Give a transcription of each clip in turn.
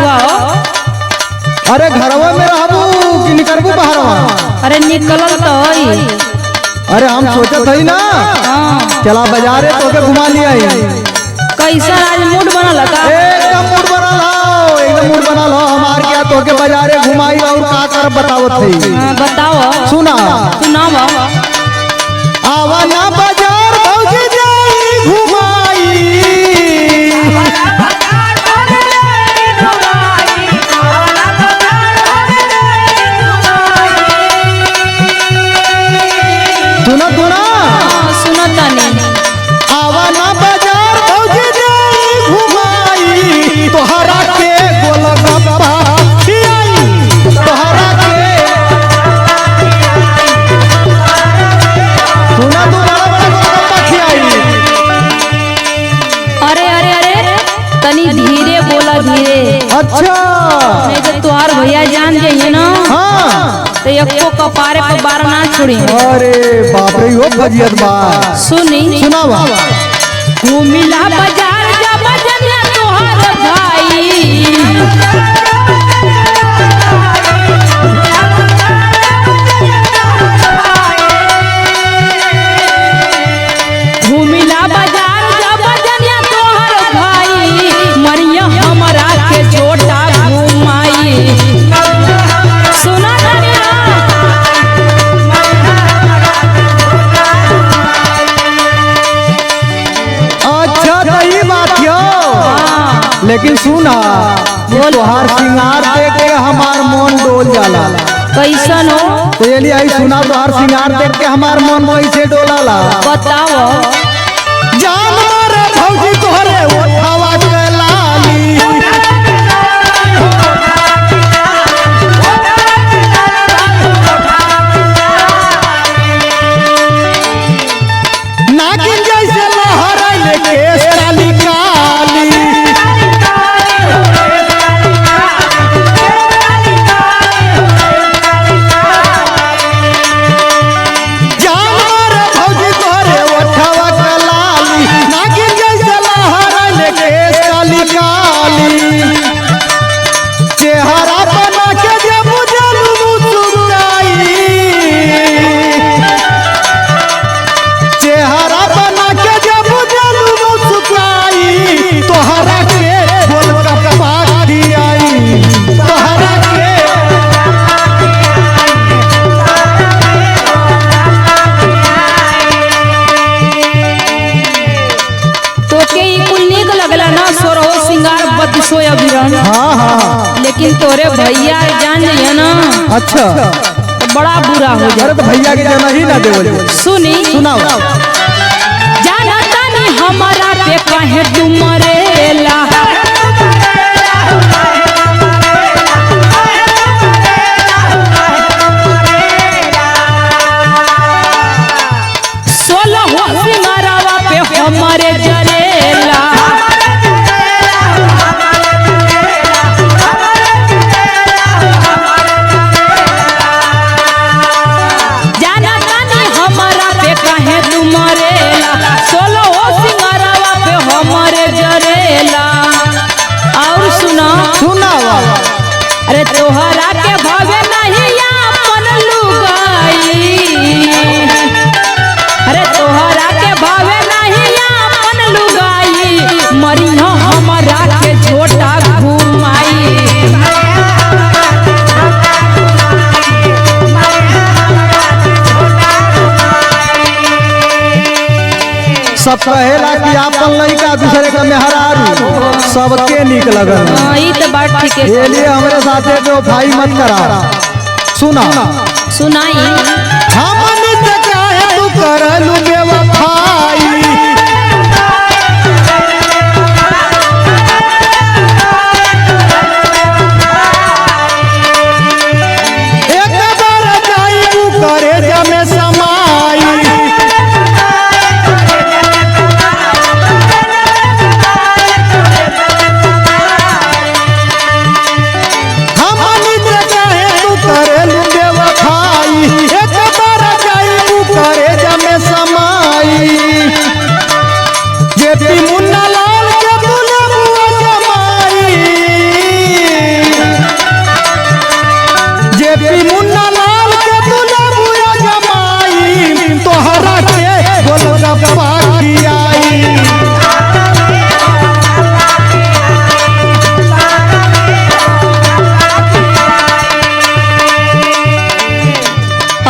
हुआ हो? अरे घरवा में रहबू कि निकलबू बाहरवा? अरे निकलल तो हई। अरे हम सोचत हई ना चला बाजारे तोके घुमा लिया। कैसा आज मूड बनल का? एकदम मूड बनल हो, एकदम मूड बनल हो हमार क्या तोके बाजारे घुमाई और का कर बतावत हई। बताओ। सुना सुनाओ। आवा ना बाजार भौजी जाई घुमाई। सुना सुना सुना तानी। आवा ना बाजार भौजी जाई घुमाई। तोहरा के गोलगप्पा खियाई। तोहरा के सुना तू बड़ा बड़ा गोलगप्पा खियाई। अरे अरे अरे तनी धीरे बोला धीरे। अच्छा नहीं तो तुहार भैया जान जाइए ना हाँ तो एको कपारे पे बार ना छोड़ी। अरे बाप रे हो फजियत बा। सुनी सुनावा घूमिला बाजार जा बजनिया तोहार भाई। घूमिला बाजार जा बजनिया तोहार भाई। मरिया हमरा के छोटा घुमाई। सुना तानी ना? अच्छा तो ये बात हो। लेकिन सुना तोहार सिंगार देख के हमार मन डोल जाला। कैसन हो? तो ये लिए आई सुना तोहार सिंगार देख के हमार मन वैसे डोलाला। बताओ। जान मारे भौजी तोहरे ओठावा के लाली। नागिन जैसे लहराइले केस काली काली। जान मारे भौजी तोहरे ओठावा के लाली। नागिन जैसे लहराइले केस काली काली। चेहरा बना के जे बुझलू मुस्काई। चेहरा बना के जे बुझलू मुस्काई। तोहरा के गोलगप्पा खियाई। तोहरा के तोके ई कुल नीक लगला ना सोरहो सिंगार बत्तीसो अभिरण। हाँ हाँ लेकिन तोरे भैया जान जाइए ना अच्छा तो बड़ा बुरा हो जाए। अरे तो भैया के जना ही ना देवल। सुनी सुनाओ जाना तानी हमारा पे काहे तुमरेला। सोलह सिंगारावा पे हमारे जरेला। जाना तानी हमारा पे काहे तुमरेला। सोलह सिंगारावा पे हमारे जरेला। और सुना सुनाओ अरे तोहरा के भावे नहीं अपन लुगाई। अरे तोहरा के भावे नहीं अपन लुगाई। मरिया हमरा के छोटा घुमाई। सब कहेला कि आपन लइका दूसरे का मेहरारू सबके नीक लगल। ई तो बात ठीक है। ये लिए हमरे साथे जो भाई मत करा। सुना सुनाई हमन से काहे तू करलू बेवफाई। एक बार जाई तू करे जमे समाई। हमन से काहे तू करलू बेवफाई। एक बार जाई तू करे जमे समाई।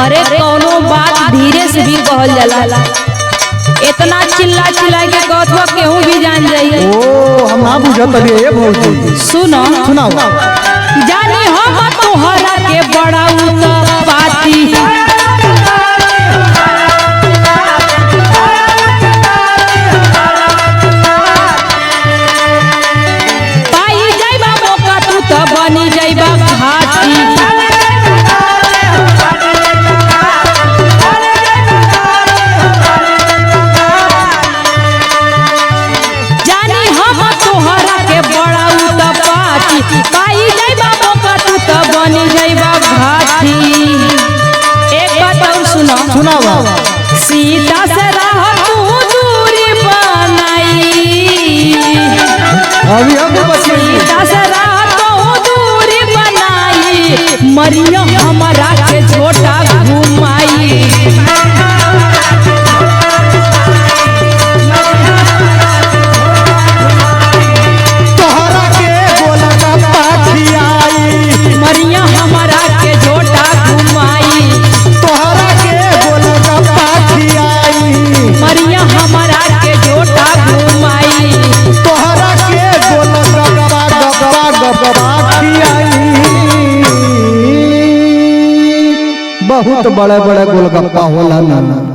अरे कोनो बात धीरे से भी कहल जाला, इतना चिल्ला चिल्ला के कहत हुआ केहू भी जान जाई। ओ हम ना बुझत ये भौजी। सुनो सुनाओ। जानी हम तोहरा के बड़ा उत्पाती, पाई जाइबा मौका तू तो बनी जाइबा घाटी। जानी हम तोहरा के बड़ा उत्पाती, पाई जाइबा मौका तू तो बनी जाइबा घाटी। एक बात और सुनो। सुनाओ। सीता से रह तू दूरी बनाई, अभी हम बच्चे सीता से रह तू दूरी बनाई, मरिया हमारा के झोटा घुमाई। तोहरा के गोलगप्पा खियाई, मरिया हमारा के झोटा घुमाई, तोहरा के गोलगप्पा खियाई, मरिया हमारा के झोटा घुमाई। तोहरा के गोलगप्पा खियाई। बहुत बड़ा बड़ा गोलगप्पा होला ना।